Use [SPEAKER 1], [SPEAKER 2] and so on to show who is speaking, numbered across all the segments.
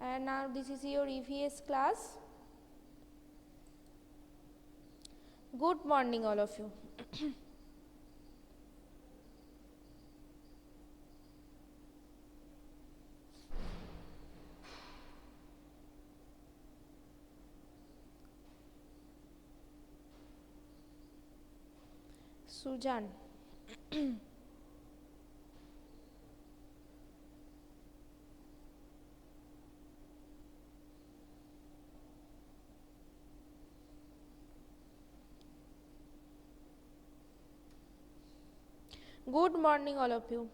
[SPEAKER 1] And now this is your EVS class. Good morning all of you. Sujan. Good morning all of you.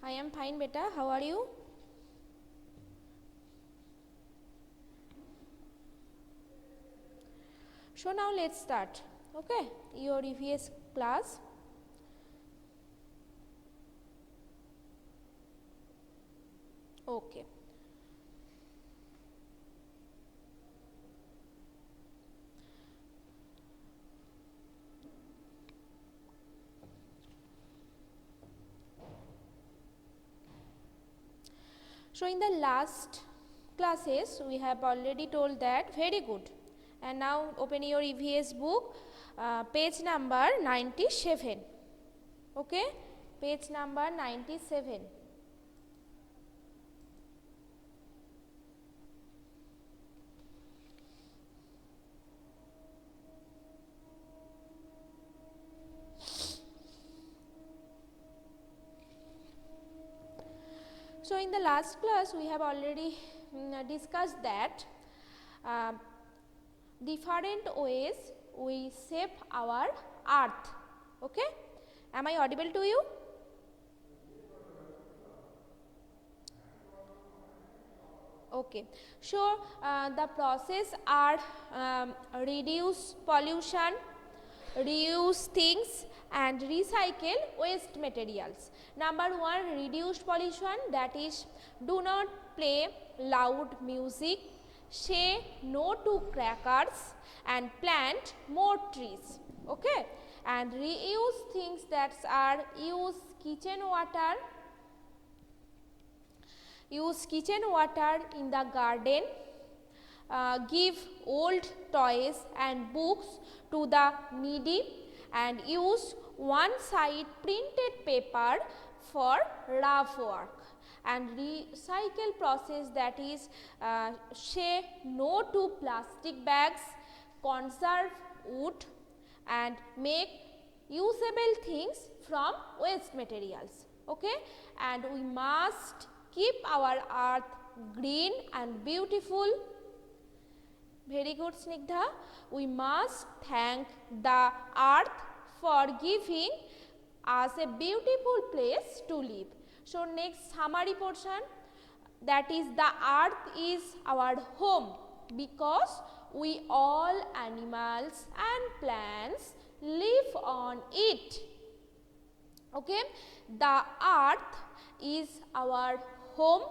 [SPEAKER 1] I am fine beta, how are you? So now let's start, okay, your EVS class. Okay. So in the last classes we have already told that, very good. And now open your EVS book, page number 97. Okay, page number 97. So in the last class we have already discussed that different ways we shape our earth. Okay, am I audible to you? Okay, so the process are reduce pollution, reuse things and recycle waste materials. Number one, reduce pollution, that is do not play loud music, say no to crackers and plant more trees. Okay, and reuse things, that are use kitchen water in the garden, give old toys and books to the needy and use one side printed paper for rough work, and recycle process, that is say no to plastic bags, conserve wood and make usable things from waste materials. Okay, and we must keep our earth green and beautiful. Very good, Snigdha. We must thank the earth for giving us a beautiful place to live. So next summary portion, that is the earth is our home because we all animals and plants live on it. Okay, the earth is our home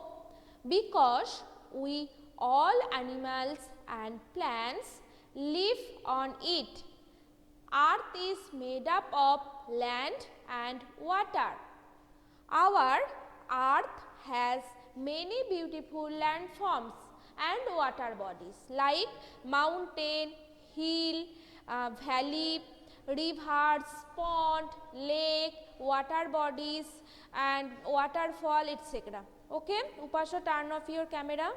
[SPEAKER 1] because we all animals and plants live on it. Earth is made up of land and water. Our earth has many beautiful landforms and water bodies like mountain, hill, valley, rivers, pond, lake, water bodies and waterfall, etc. Okay, Upasha, turn off your camera.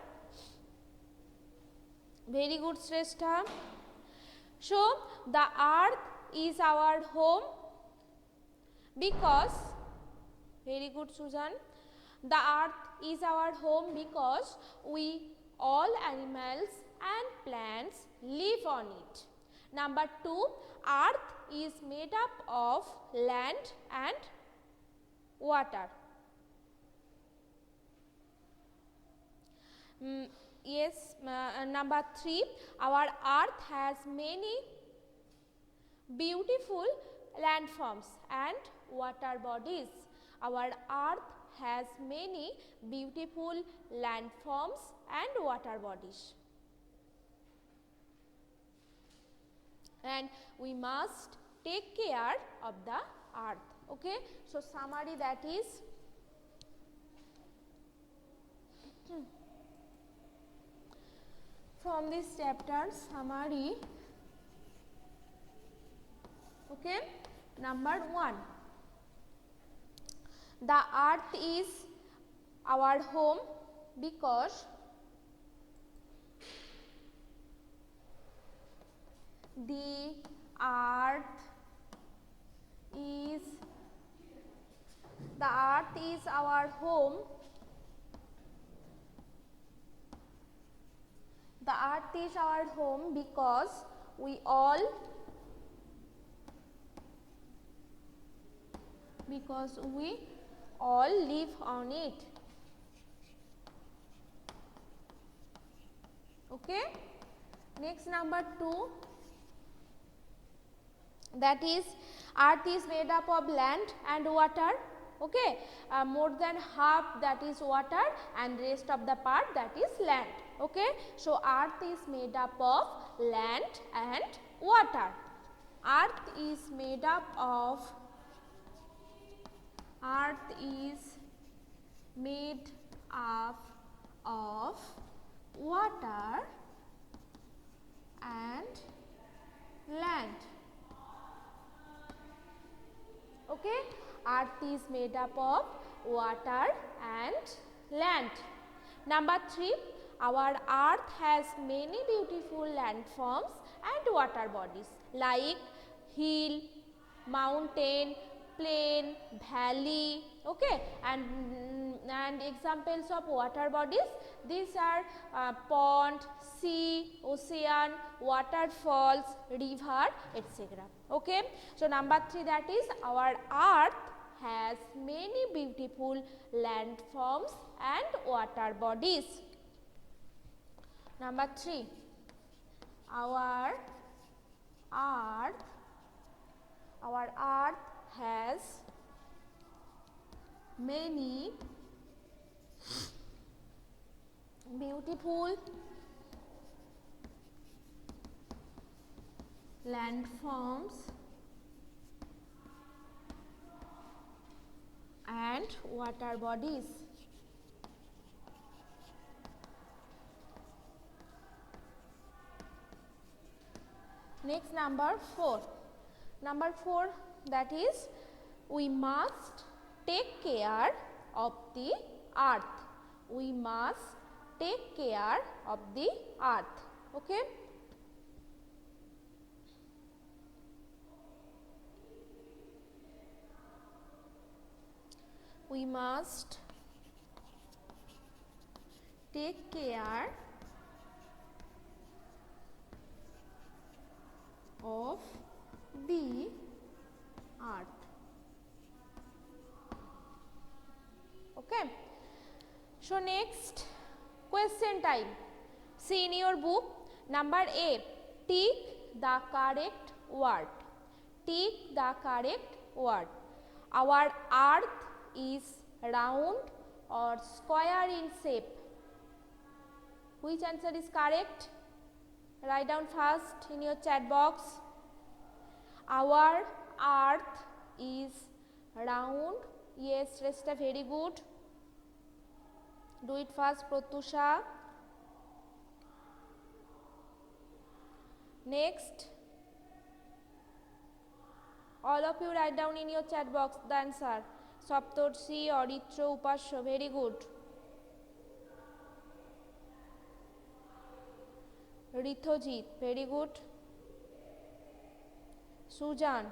[SPEAKER 1] Very good, Shrestha. So the earth is our home because, very good Susan, the earth is our home because we all animals and plants live on it. Number 2, earth is made up of land and water. Yes, number 3, our earth has many beautiful landforms and water bodies. Our earth has many beautiful landforms and water bodies. And we must take care of the earth. Okay. So, summary, that is from this chapter summary. Okay. Number 1, the earth is our home because the earth is our home. The earth is our home because we all live on it. Okay. Next, number 2, that is earth is made up of land and water. Okay. More than half that is water and rest of the part that is land. Okay. So, earth is made up of land and water. Earth is made up of water and land. Okay. Earth is made up of water and land. Number 3, our earth has many beautiful landforms and water bodies like hill, mountain, plain, valley. Okay. And examples of water bodies, these are pond, sea, ocean, waterfalls, river, etc. Okay. So, number 3, that is our earth has many beautiful landforms and water bodies. Number 3, our earth has many beautiful landforms and water bodies. Next, number 4. Number 4, that is we must take care of the earth. We must take care of the earth. Okay. We must take care of the earth. Okay. So, next question time. See in your book, number A, tick the correct word. Tick the correct word. Our earth is round or square in shape. Which answer is correct? Write down first in your chat box. Our earth is round. Yes, Resta, very good. Do it first, Pratyusha. Next, all of you write down in your chat box the answer. Saptorshi, Aritro, Upasya, very good. Rithojit, very good. Sujan,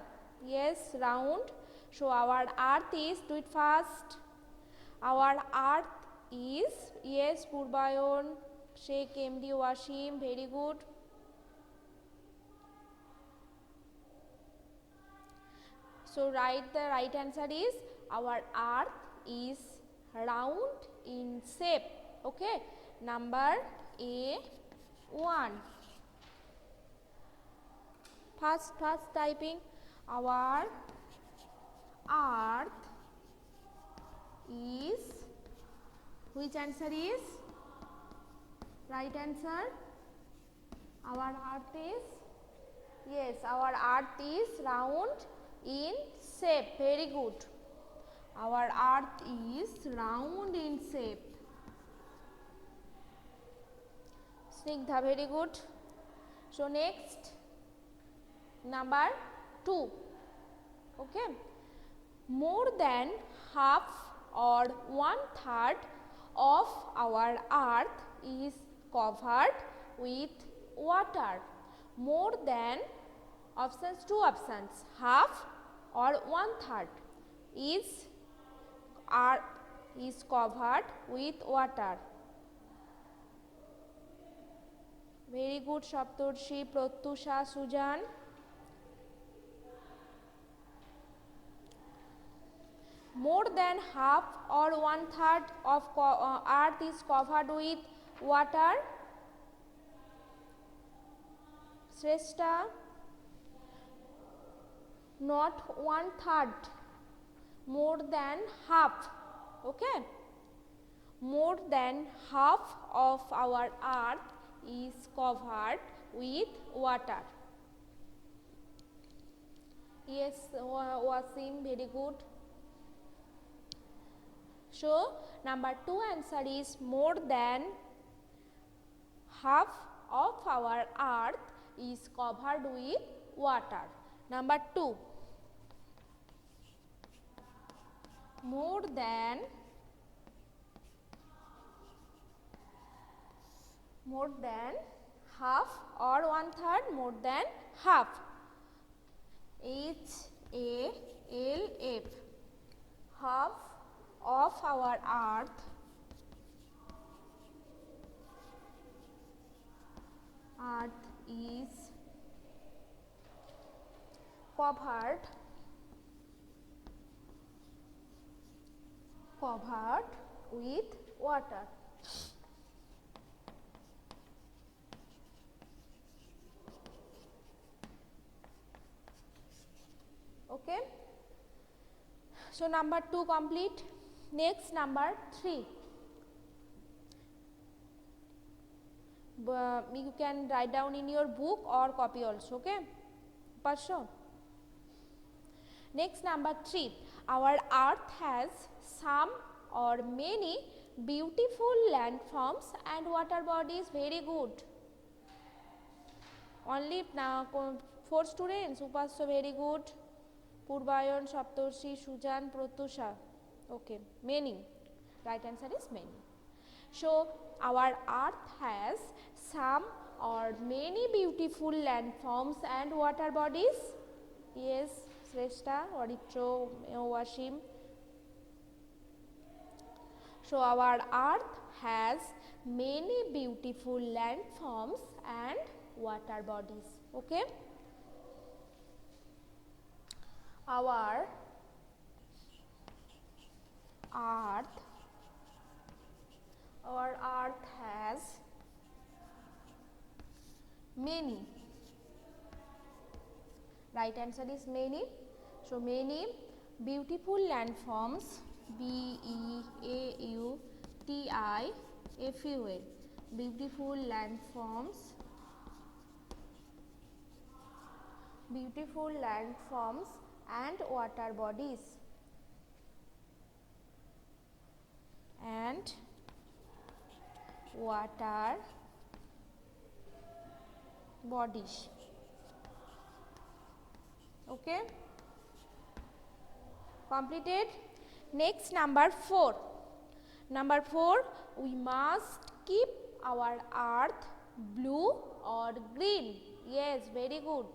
[SPEAKER 1] yes, round. So, our earth is, do it fast. Our earth is, yes, Purbayon, Sheikh MD Wasim, very good. So, write the right answer is, our earth is round in shape. Okay. Number A1. Fast typing. Our earth is, which answer is right answer? Our earth is, yes, our earth is round in shape. Very good. Our earth is round in shape. Snigdha, very good. So next, number 2. Okay. More than half or 1/3 of our earth is covered with water. More than, options, 2 options, half or 1/3 is covered with water. Very good, Saptarshi, Pratyusha, Sujan. More than half or 1/3 of earth is covered with water. Shrestha, not 1/3, more than half. Okay, more than half of our earth is covered with water. Yes, Wasim, very good. So number 2 answer is more than half of our earth is covered with water. Number 2, more than half or 1/3, more than half. HALF, half of our earth is covered with water. Okay. So number 2 complete. Next, number 3. You can write down in your book or copy also. Okay. Pasho. Next, number 3. Our earth has some or many beautiful landforms and water bodies. Very good. Only now 4 students. Upasya, very good. Purbayan, Saptarshi, Sujan, Pratyusha. Okay, many. Right answer is many. So our earth has some or many beautiful landforms and water bodies. Yes, Shrestha, Aditya, Wasim. So our earth has many beautiful landforms and water bodies. Okay. Our earth has many. Right answer is many. So many beautiful landforms, BEAUTIFUL, beautiful landforms and water bodies. Okay, completed. Next, number 4. Number 4, we must keep our earth blue or green. Yes, very good.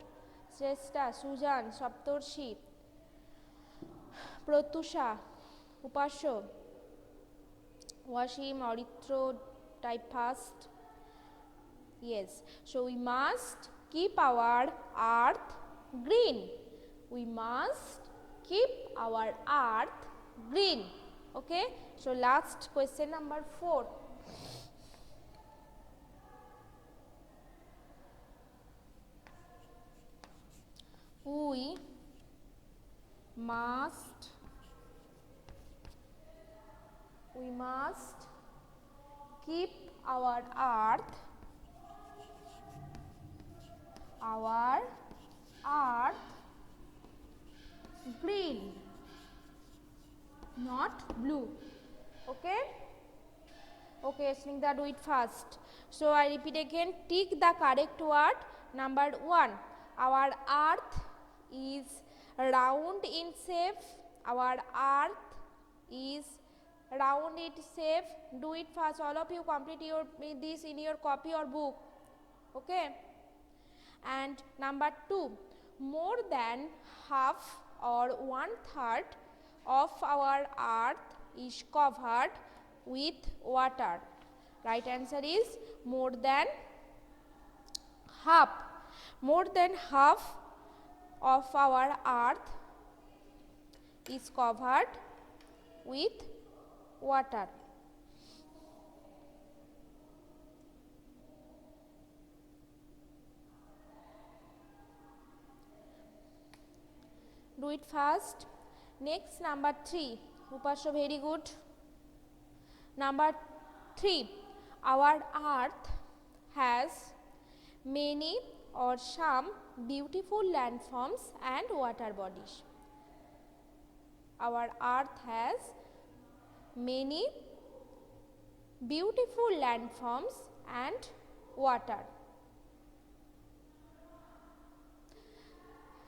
[SPEAKER 1] Shrestha, Sujan, Saptarshi, Pratyusha, Upasya, Wasim, Aditya, type fast. Yes, so we must keep our earth green. We must keep our earth green. Okay, so last question, number 4. We must keep our earth green, not blue. Okay. Okay, Snigdha, do it fast. So I repeat again, tick the correct word. Number 1, our earth is round in shape. Our earth is round in shape. Do it fast. All of you complete this in your copy or book. Okay. And number 2, more than half or 1/3 of our earth is covered with water. Right answer is more than half. More than half of our earth is covered with water. Do it fast. Next, number 3. Upasya, very good. Number 3. Our earth has many or some beautiful landforms and water bodies. Our earth has many beautiful landforms and water.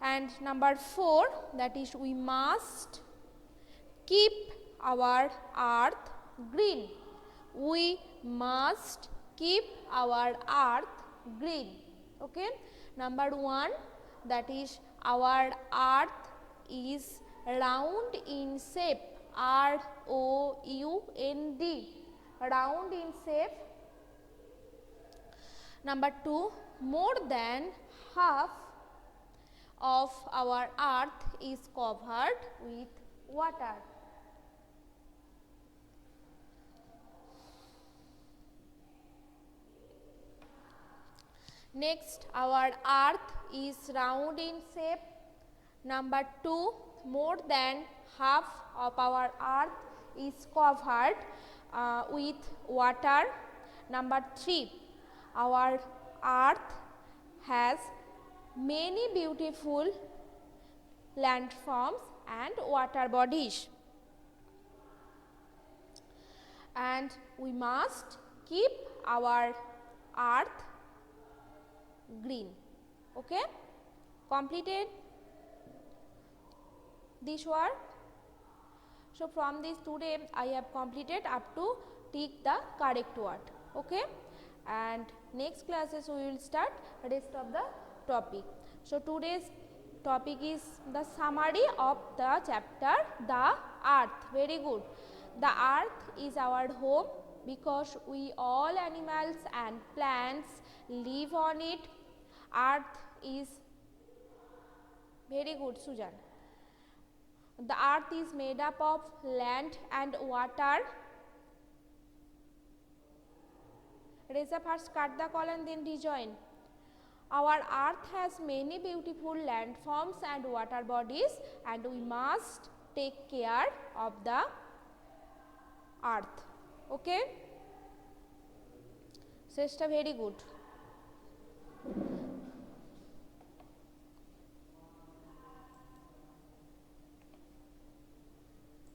[SPEAKER 1] And number 4, that is we must keep our earth green. We must keep our earth green. Okay. Number 1, that is our earth is round in shape. ROUND, round in shape. Number 2, more than half of our earth is covered with water. Next, our earth is round in shape. Number 2, more than half of our earth is covered with water. Number 3, our earth has many beautiful landforms and water bodies. And we must keep our earth green. Okay. Completed this word. So from this today I have completed up to tick the correct word. Okay. And next classes we will start rest of the topic. So today's topic is the summary of the chapter the earth. Very good. The earth is our home because we all animals and plants live on it. Earth is very good, Sujan. The earth is made up of land and water. Reza, first cut the call and then rejoin. Our earth has many beautiful landforms and water bodies, and we must take care of the earth. Okay? Sreshta, very good.